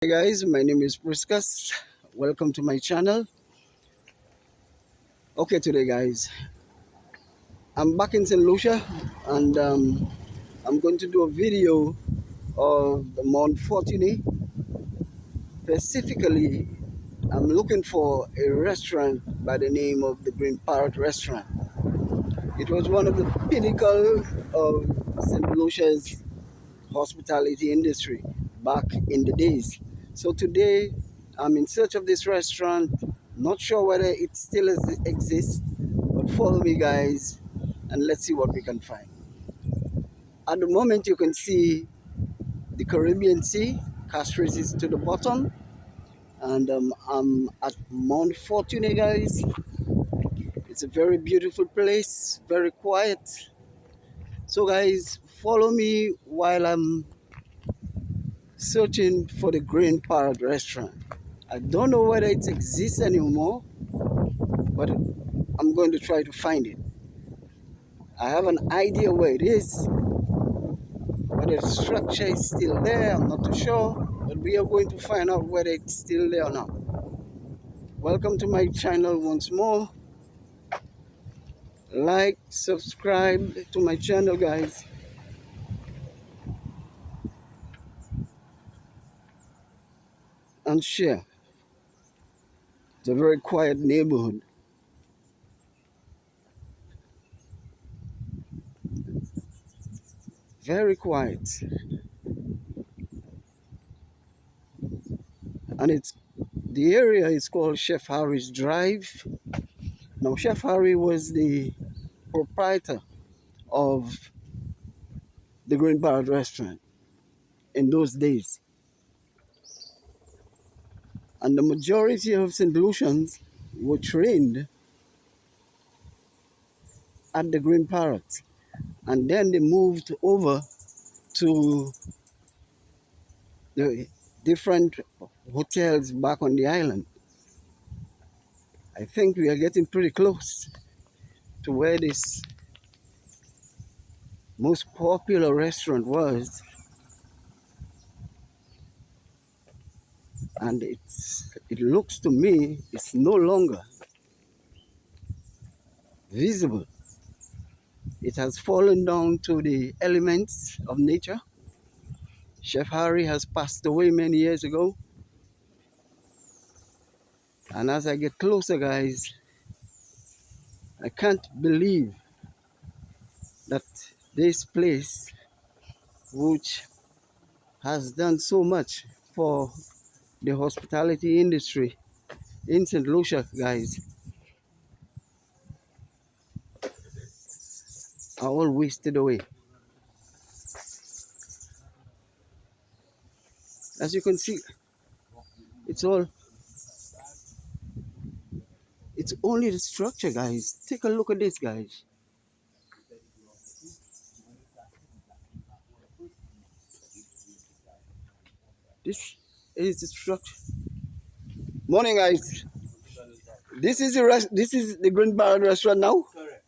Hey guys, my name is Priscus. Welcome to my channel. Okay, today guys, I'm back in St. Lucia and I'm going to do a video of the Mount Fortuny. Specifically, I'm looking for a restaurant by the name of the Green Parrot Restaurant. It was one of the pinnacle of St. Lucia's hospitality industry back in the days. So today I'm in search of this restaurant. Not sure whether it still exists, but follow me guys and let's see what we can find. At the moment you can see the Caribbean Sea, Castries is to the bottom, and I'm at Mount Fortuny guys. It's a very beautiful place, very quiet. So guys, follow me while I'm searching for the Green Parrot restaurant. I don't know whether it exists anymore, but I'm going to try to find it. I have an idea where it is, whether the structure is still there, I'm not too sure, but we are going to find out whether it's still there or not. Welcome to my channel once more. Like, subscribe to my channel guys. And share. It's a very quiet neighborhood. Very quiet. And the area is called Chef Harry's Drive. Now Chef Harry was the proprietor of the Green Parrot restaurant in those days. And the majority of St. Lucians were trained at the Green Parrot. And then they moved over to the different hotels back on the island. I think we are getting pretty close to where this most popular restaurant was. And it looks to me it's no longer visible. It has fallen down to the elements of nature. Chef Harry has passed away many years ago. And as I get closer, guys, I can't believe that this place, which has done so much for the hospitality industry in St. Lucia, guys, are all wasted away. As you can see, it's only the structure, guys. Take a look at this, guys. This is the structure. Morning, guys. This is the Green Parrot restaurant now. Correct.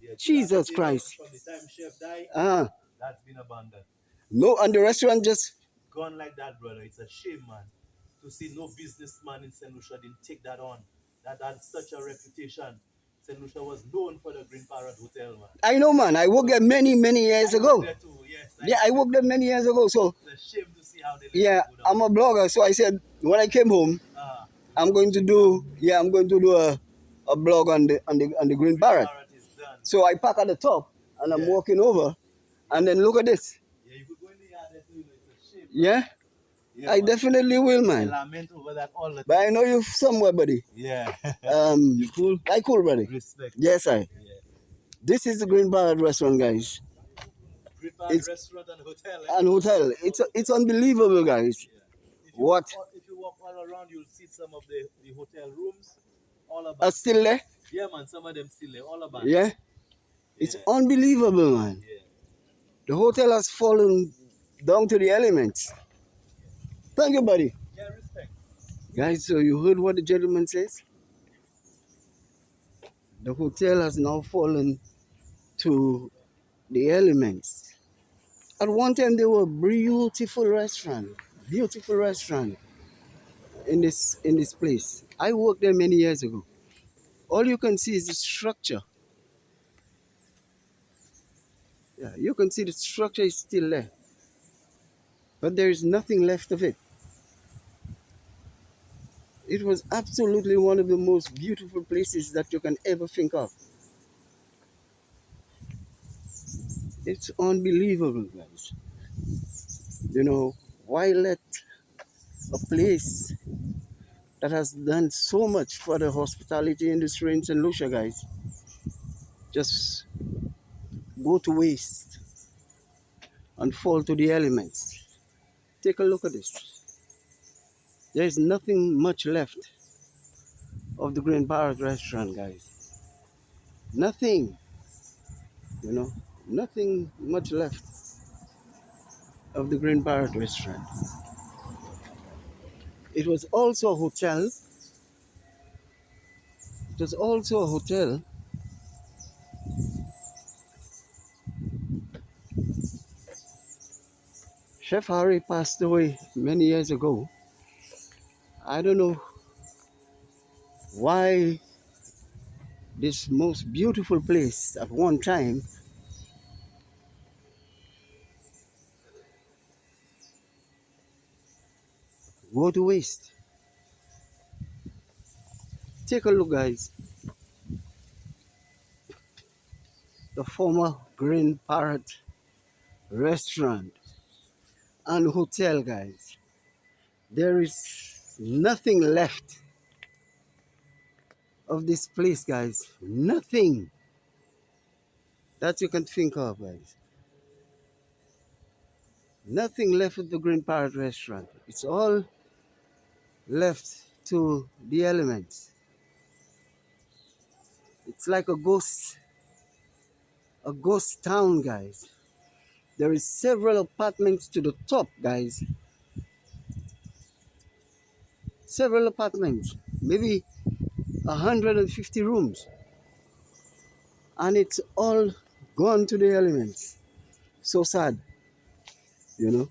Yeah, Jesus Christ. From the time chef died, that's been abandoned. No, and the restaurant just Gone like that, brother. It's a shame, man. To see no businessman in St. Lucia didn't take that on. That had such a reputation. St. Lucia was known for the Green Parrot Hotel, man. I know, man. I worked there many years ago. There too, yes. Yeah, I worked there many years ago. So It's a shame to see how they let yeah, it go down. I'm a blogger. So I said when I came home, I'm going to do a blog on the Green Parrot. Parrot is done. So I park at the top and I'm walking over, and then look at this. Yeah, you could go in the yard there too. It's a shame. Yeah, I man. definitely will, I man. lament over that all the time. But I know you somewhere, buddy. Yeah. You cool? I cool, buddy. Respect. Yes, I. Yeah. This is the Green Parrot restaurant, guys. Green Parrot restaurant and hotel. And hotel. It's unbelievable, guys. Yeah. What? If you walk all around, you'll see some of the hotel rooms. All Are about. still there? Yeah, man. Some of them still there. All about. Yeah. It's unbelievable, man. Yeah. The hotel has fallen down to the elements. Thank you, buddy. Yeah, respect. Guys, so you heard what the gentleman says? The hotel has now fallen to the elements. At one time, they were a beautiful restaurant. beautiful restaurant in this place. I worked there many years ago. All you can see is the structure. Yeah, you can see the structure is still there, but there is nothing left of it. It was absolutely one of the most beautiful places that you can ever think of. It's unbelievable, guys. You know, why let a place that has done so much for the hospitality industry in St. Lucia, guys, just go to waste and fall to the elements? Take a look at this. There is nothing much left of the Green Parrot restaurant, guys. Nothing, you know, nothing much left of the Green Parrot restaurant. It was also a hotel. It was also a hotel. Chef Harry passed away many years ago. I don't know why this most beautiful place at one time go to waste. Take a look, guys. The former Green Parrot restaurant and hotel, guys. There is nothing left of this place, guys. Nothing that you can think of, guys. Nothing left of the Green Parrot restaurant. It's all left to the elements. It's like a ghost town, guys. There is several apartments to the top, guys. Several apartments, maybe 150 rooms, and it's all gone to the elements. So sad, you know.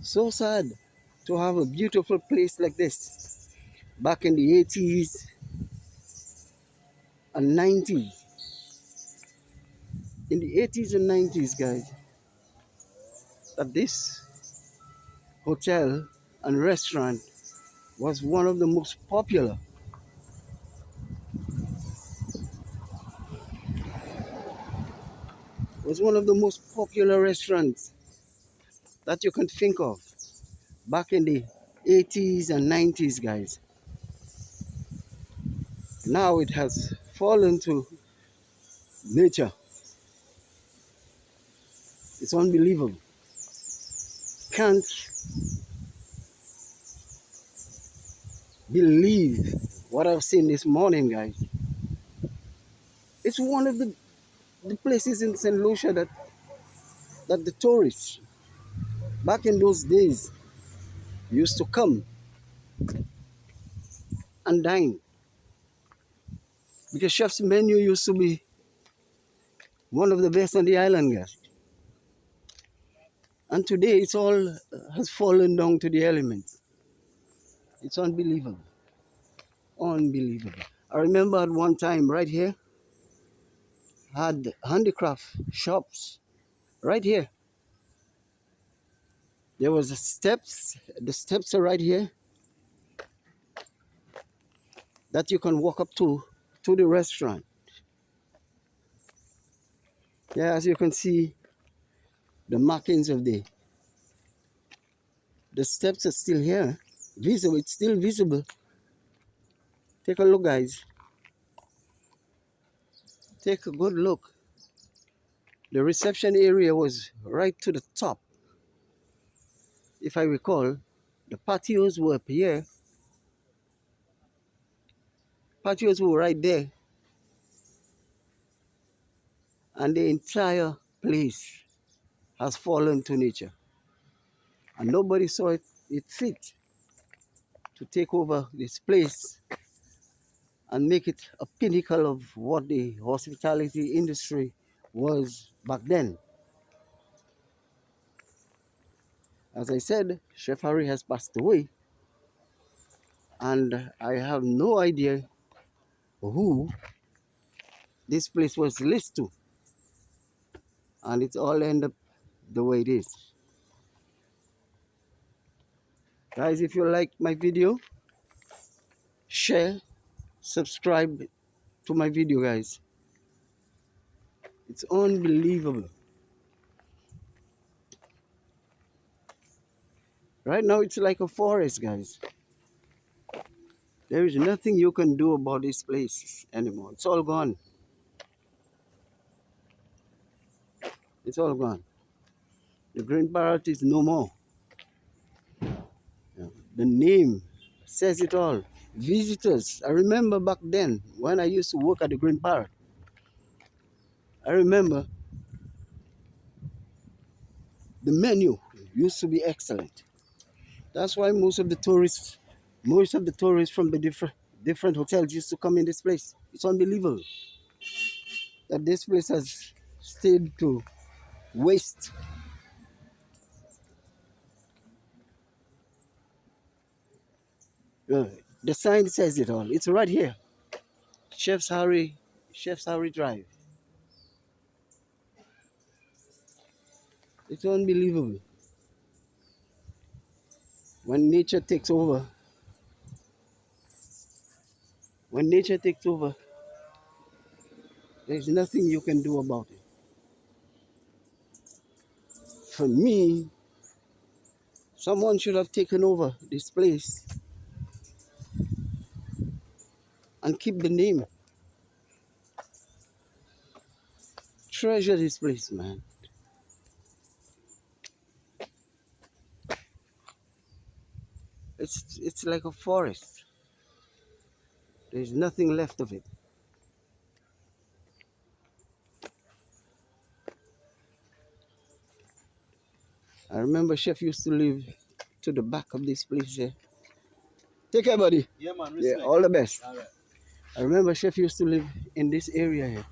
So sad to have a beautiful place like this back in the 80s and 90s. In the 80s and 90s, guys, that this hotel and restaurant was one of the most popular, restaurants that you can think of back in the 80s and 90s, guys. Now it has fallen to nature. It's unbelievable. Can't believe what I've seen this morning, guys. It's one of the places in St. Lucia that the tourists back in those days used to come and dine, because chef's menu used to be one of the best on the island, guys. And today it's all has fallen down to the elements. It's unbelievable. Unbelievable. I remember at one time right here had handicraft shops right here. There was the steps. The steps are right here that you can walk up to the restaurant. Yeah, as you can see, the markings of the steps are still here. Visible, it's still visible. Take a look, guys. Take a good look. The reception area was right to the top. If I recall, the patios were up here. Patios were right there. And the entire place has fallen to nature. And nobody saw it fit to take over this place and make it a pinnacle of what the hospitality industry was back then. As I said, Chef Harry has passed away, and I have no idea who this place was leased to, and it all ended up the way it is. Guys, if you like my video, share, subscribe to my video, guys. It's unbelievable. Right now, it's like a forest, guys. There is nothing you can do about this place anymore. It's all gone. It's all gone. The green parrot is no more. Yeah. The name says it all. Visitors. I remember back then when I used to work at the green parrot. I remember the menu used to be excellent. That's why most of the tourists from the different hotels used to come in this place. It's unbelievable that this place has stayed to waste. Uh, the sign says it all. It's right here. Chef's Harry, Chef's Harry Drive. It's unbelievable. When nature takes over, when nature takes over, there's nothing you can do about it. For me, someone should have taken over this place and keep the name. Treasure this place, man. It's like a forest. There's nothing left of it. I remember Chef used to live to the back of this place here. Take care, buddy. Yeah, man, Yeah, respect. all the best. All right. I remember Chef used to live in this area here.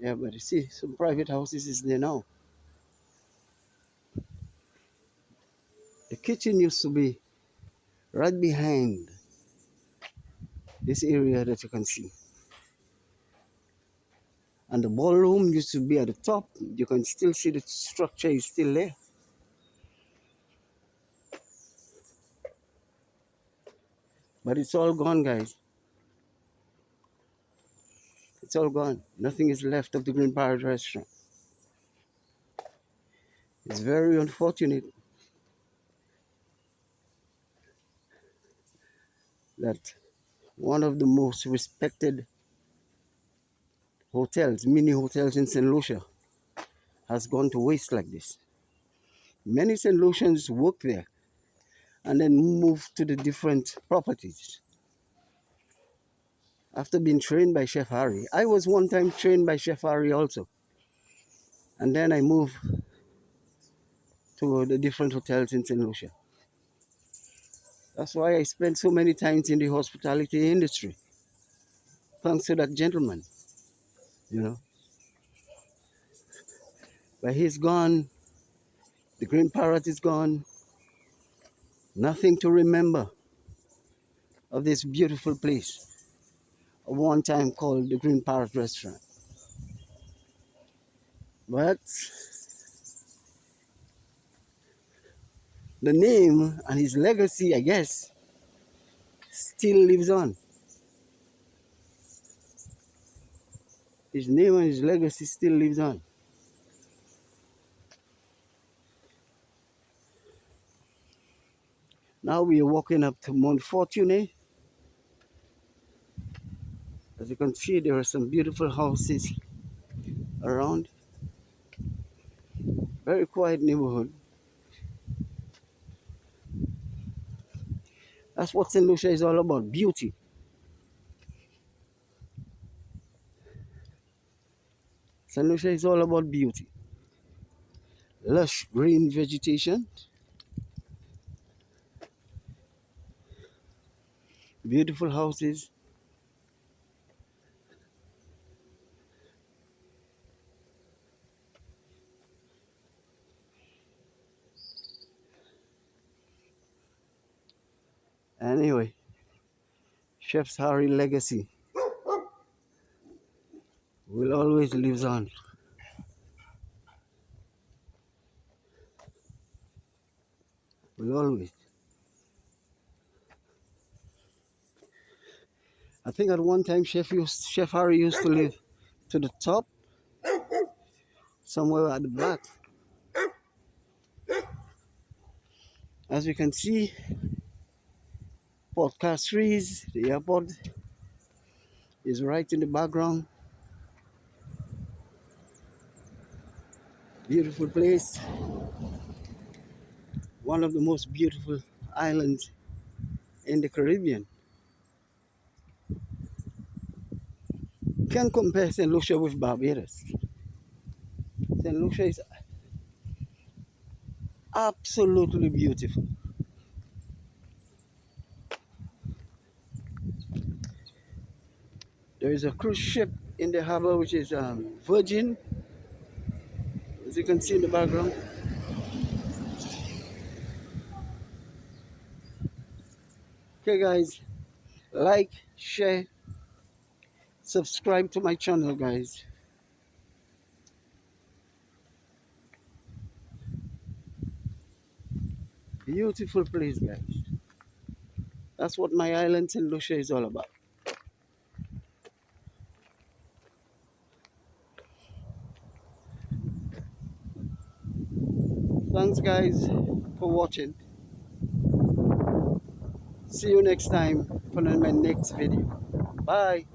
Yeah, but you see, some private houses is there now. The kitchen used to be right behind this area that you can see. And the ballroom used to be at the top. You can still see the structure is still there. But it's all gone, guys. It's all gone. Nothing is left of the Green Parrot restaurant. It's very unfortunate that one of the most respected hotels, mini hotels in St. Lucia, has gone to waste like this. Many St. Lucians work there and then move to the different properties after being trained by Chef Harry. I was one time trained by Chef Harry also. And then I moved to the different hotels in St. Lucia. That's why I spent so many times in the hospitality industry. Thanks to that gentleman, you know. But he's gone. The Green Parrot is gone. Nothing to remember of this beautiful place, one time called the Green Parrot Restaurant. But the name and his legacy, I guess, still lives on. His name and his legacy still lives on. Now we are walking up to Mount Fortune. As you can see, there are some beautiful houses around. Very quiet neighborhood. That's what St. Lucia is all about, beauty. St. Lucia is all about beauty. Lush green vegetation, beautiful houses. Anyway, Chef Harry legacy will always live on. Will always. I think at one time Chef Harry used to live to the top, somewhere at the back. As you can see, podcast trees, the airport is right in the background. Beautiful place. One of the most beautiful islands in the Caribbean. Can't compare St. Lucia with Barbados. St. Lucia is absolutely beautiful. There is a cruise ship in the harbor which is Virgin, as you can see in the background. Okay guys, like, share, subscribe to my channel guys. Beautiful place guys. That's what my island St. Lucia is all about. Thanks guys for watching. See you next time for my next video. Bye.